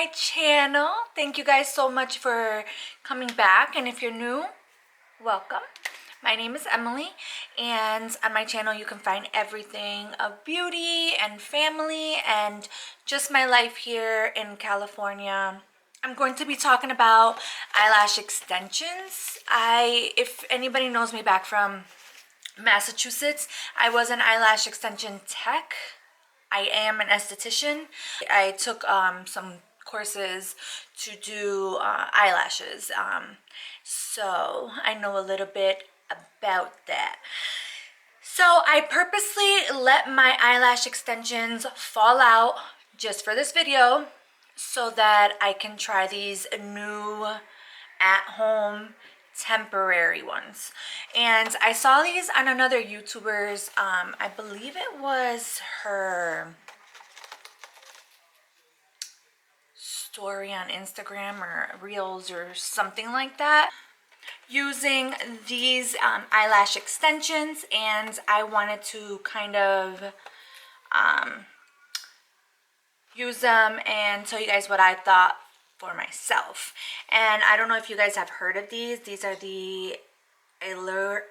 my channel. Thank you guys so much for coming back, and if you're new, welcome. My name is Emily, and on my channel you can find everything of beauty and family and just my life here in California. I'm going to be talking about eyelash extensions. If anybody knows me back from Massachusetts, I was an eyelash extension tech. I am an esthetician. I took some courses to do eyelashes, so I know a little bit about that. So I purposely let my eyelash extensions fall out just for this video so that I can try these new at-home temporary ones. And I saw these on another YouTuber's, I believe it was her story on Instagram or Reels or something like that, using these eyelash extensions, and I wanted to kind of use them and tell you guys what I thought for myself. And I don't know if you guys have heard of these. These are the Eylure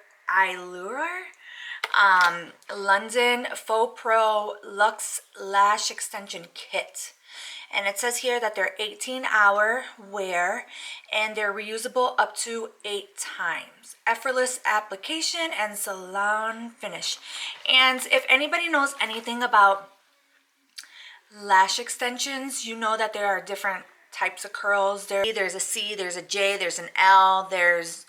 London Faux Pro Luxe Lash Extension Kit. And it says here that they're 18-hour wear and they're reusable up to 8 times. Effortless application and salon finish. And if anybody knows anything about lash extensions, you know that there are different types of curls. There's a C, there's a J, there's an L, there's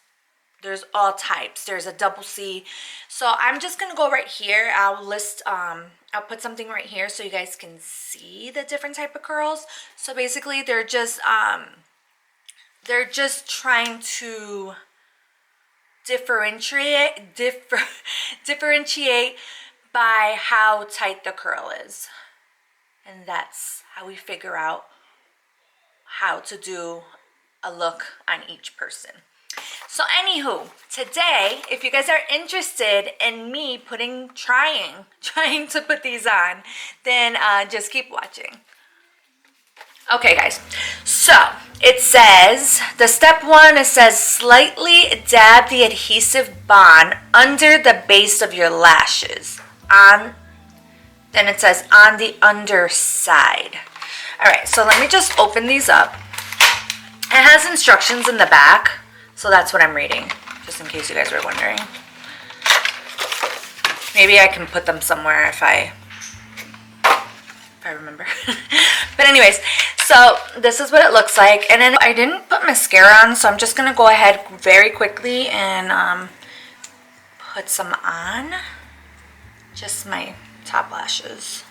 all types. There's a double C. So I'm just gonna go right here. I'll put something right here so you guys can see the different type of curls. So basically they're just trying to differentiate by how tight the curl is. And that's how we figure out how to do a look on each person. So anywho, today, if you guys are interested in me trying to put these on, then just keep watching. Okay guys, so it says, the step 1, it says slightly dab the adhesive bond under the base of your lashes. Then it says on the underside. All right, so let me just open these up. It has instructions in the back, so that's what I'm reading, just in case you guys were wondering. Maybe I can put them somewhere if I remember. But anyways, so this is what it looks like. And then I didn't put mascara on, so I'm just gonna go ahead very quickly and put some on. Just my top lashes.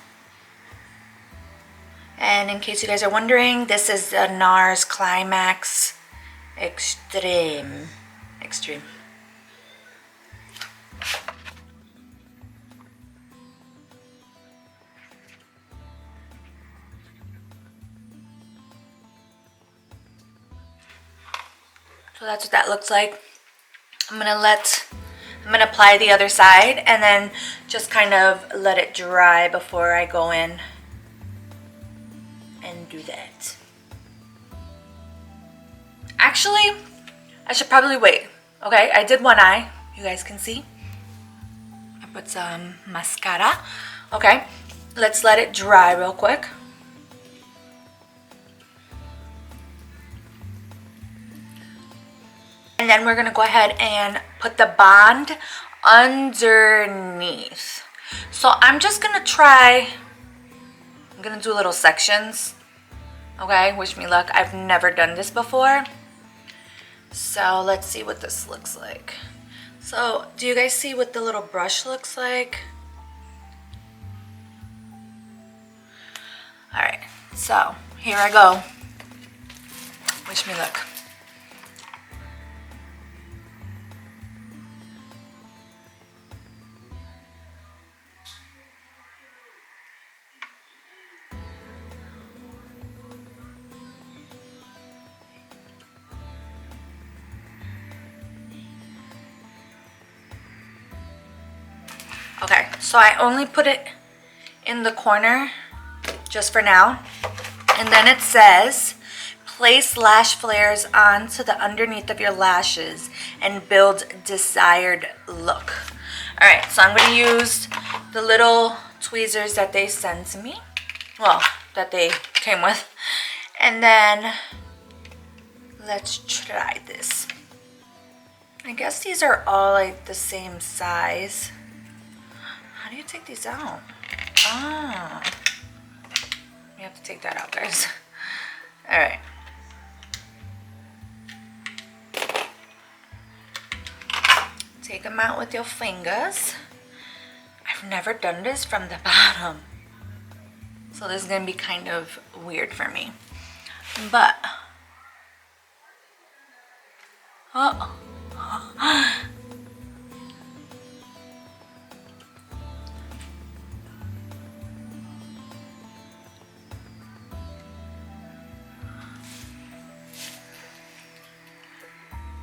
And in case you guys are wondering, this is the NARS Climax Extreme. So that's what that looks like. I'm gonna apply the other side and then just kind of let it dry before I go in and do that. Actually, I should probably wait. Okay, I did one eye. You guys can see. I put some mascara. Okay, let's let it dry real quick. And then we're gonna go ahead and put the bond underneath. So I'm just gonna I'm gonna do little sections. Okay, wish me luck. I've never done this before. So let's see what this looks like. So do you guys see what the little brush looks like? All right, so here I go. Wish me luck. Okay, so I only put it in the corner just for now, And then it says, place lash flares onto the underneath of your lashes and build desired look. All right, so I'm going to use the little tweezers that they sent to me. Well, that they came with. And then let's try this. I guess these are all like the same size. How do you take these out? Ah, you have to take that out, guys. All right. Take them out with your fingers. I've never done this from the bottom, so this is gonna be kind of weird for me. But oh.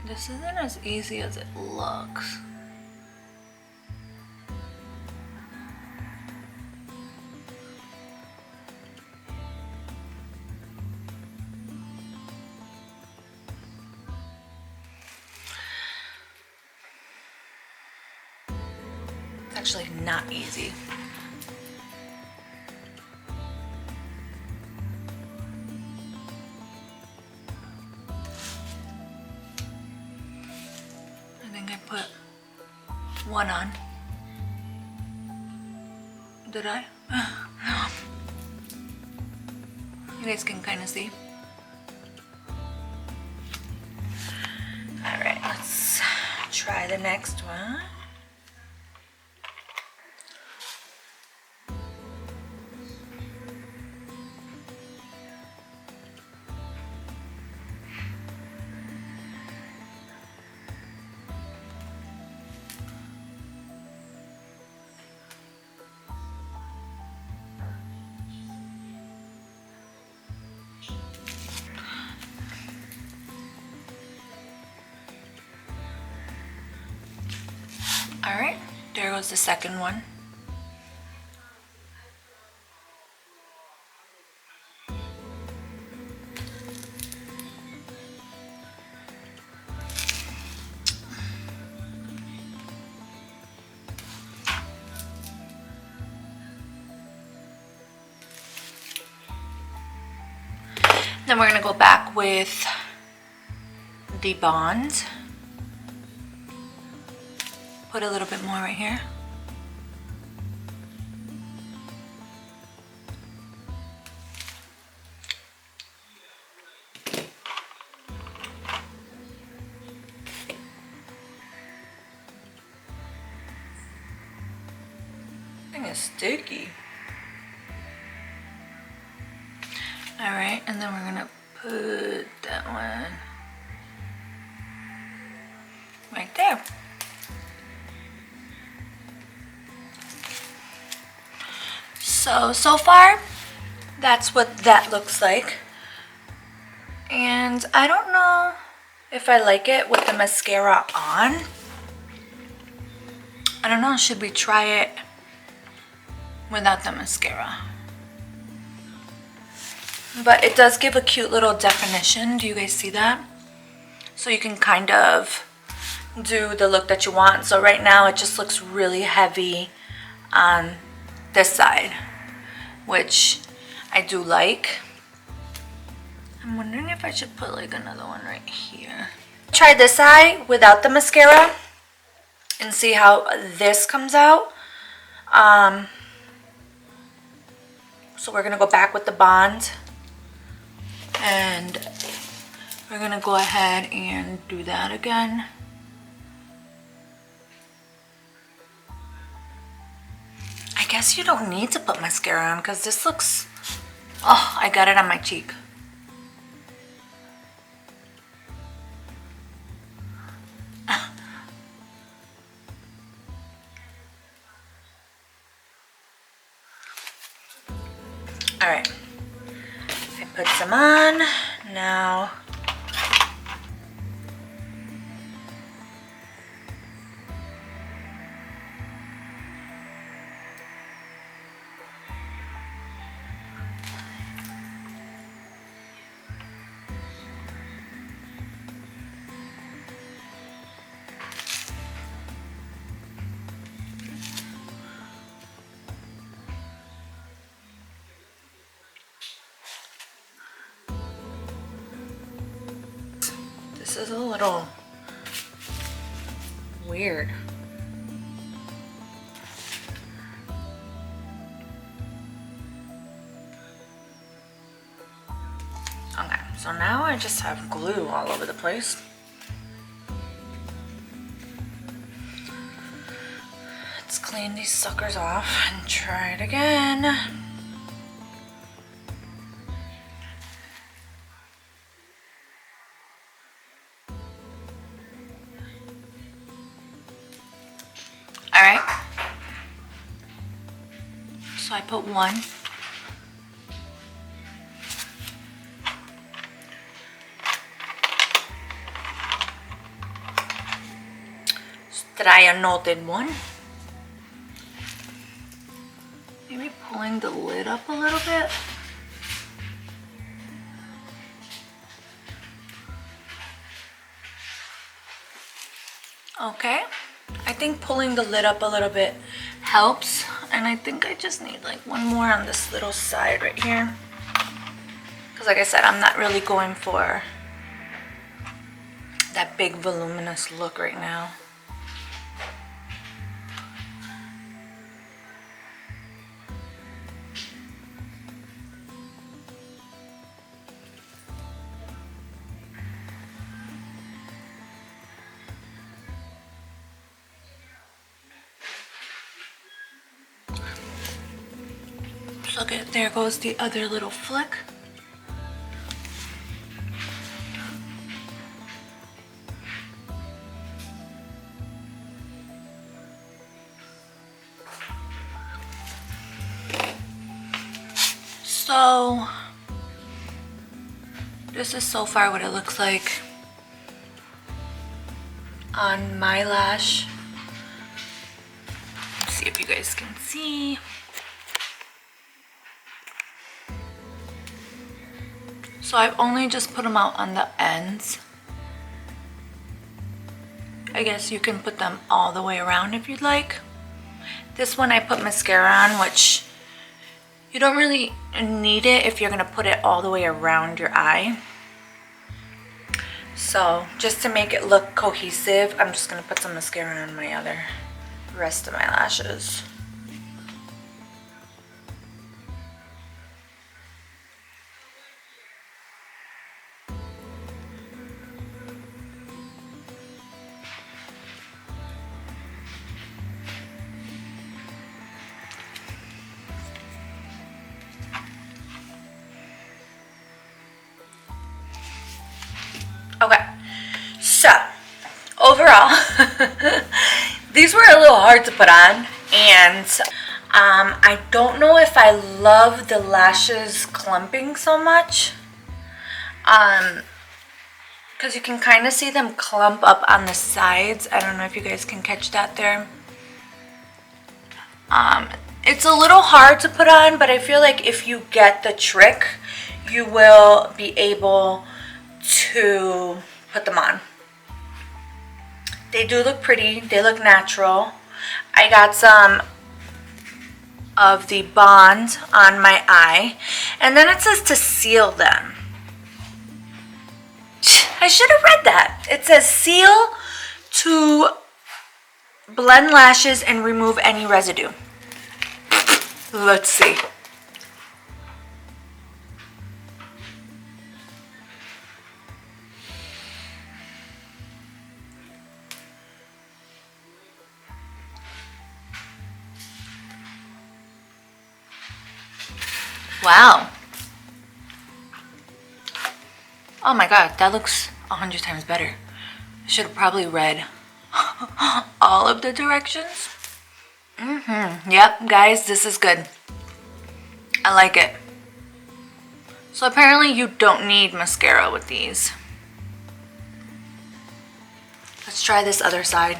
This isn't as easy as it looks. It's actually not easy. I think I put one on. Did I? You guys can kind of see. All right, let's try the next one. All right, there goes the second one. Then we're gonna go back with the bond. Put a little bit more right here. Thing is sticky. All right, and then we're gonna put that one right there. So far, that's what that looks like. And I don't know if I like it with the mascara on. I don't know, should we try it without the mascara? But it does give a cute little definition. Do you guys see that? So you can kind of do the look that you want. So right now it just looks really heavy on this side, which I do like. I'm wondering if I should put like another one right here. Try this eye without the mascara and see how this comes out. So we're gonna go back with the bond and we're gonna go ahead and do that again. I guess you don't need to put mascara on because this looks, oh, I got it on my cheek. All right, I put some on now. is a little weird. Okay, so now I just have glue all over the place. Let's clean these suckers off and try it again. All right. So I put one. Try another one. Maybe pulling the lid up a little bit. Okay, I think pulling the lid up a little bit helps, and I think I just need like one more on this little side right here, because like I said, I'm not really going for that big voluminous look right now. Look at, there goes the other little flick. So this is so far what it looks like on my lash. Let's see if you guys can see. So I've only just put them out on the ends. I guess you can put them all the way around if you'd like. This one I put mascara on, which you don't really need it if you're gonna put it all the way around your eye. So just to make it look cohesive, I'm just gonna put some mascara on my rest of my lashes. Okay, so overall, these were a little hard to put on, and I don't know if I love the lashes clumping so much, because you can kind of see them clump up on the sides. I don't know if you guys can catch that there. It's a little hard to put on, but I feel like if you get the trick, you will be able to put them on. They do look pretty, they look natural. I got some of the bond on my eye, and then it says to seal them. I should have read that. It says seal to blend lashes and remove any residue. Let's see. Wow. Oh my god, that looks 100 times better. I should have probably read all of the directions. Yep, guys, this is good. I like it. So apparently you don't need mascara with these. Let's try this other side.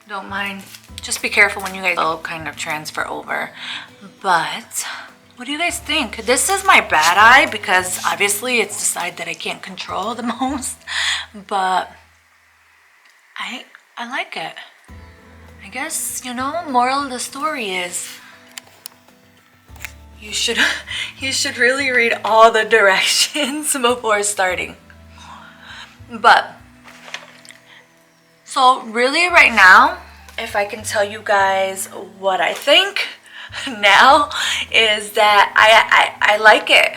Don't mind. Just be careful when you guys will kind of transfer over. But what do you guys think? This is my bad eye because obviously it's the side that I can't control the most. But I like it. I guess, you know, moral of the story is you should you should really read all the directions before starting. But so really right now, if I can tell you guys what I think now, is that I like it.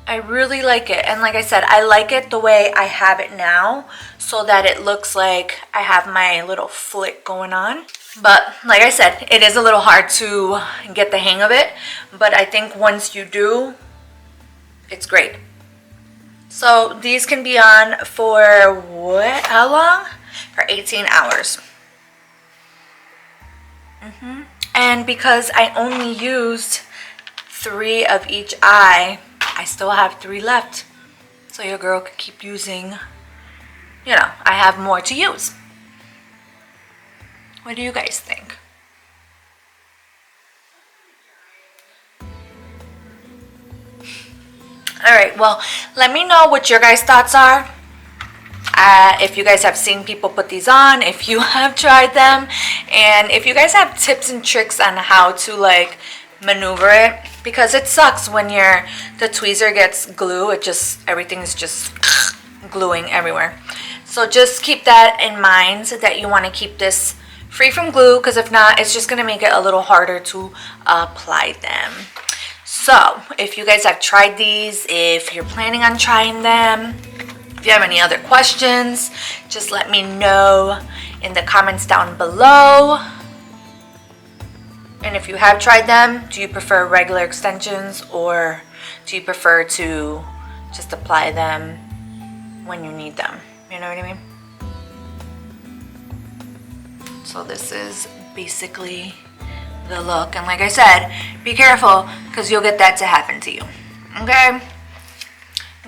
I really like it. And like I said, I like it the way I have it now, so that it looks like I have my little flick going on. But like I said, it is a little hard to get the hang of it, but I think once you do, it's great. So these can be on for what? How long? For 18 hours. And because I only used 3 of each eye, I still have 3 left. So your girl could keep using, you know, I have more to use. What do you guys think? Alright, well, let me know what your guys' thoughts are. If you guys have seen people put these on, if you have tried them, and if you guys have tips and tricks on how to like maneuver it, because it sucks when the tweezer gets glue. It just, everything's just gluing everywhere. So just keep that in mind, that you want to keep this free from glue, because if not, it's just going to make it a little harder to apply them. So if you guys have tried these, if you're planning on trying them, if you have any other questions, just let me know in the comments down below. And if you have tried them, do you prefer regular extensions, or do you prefer to just apply them when you need them? You know what I mean? So this is basically the look. And like I said, be careful, because you'll get that to happen to you. Okay?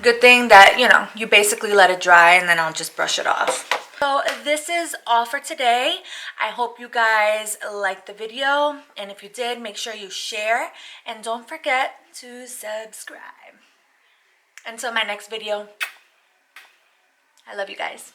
Good thing that, you know, you basically let it dry, and then I'll just brush it off. So this is all for today. I hope you guys liked the video, and if you did, make sure you share, and don't forget to subscribe. Until my next video, I love you guys.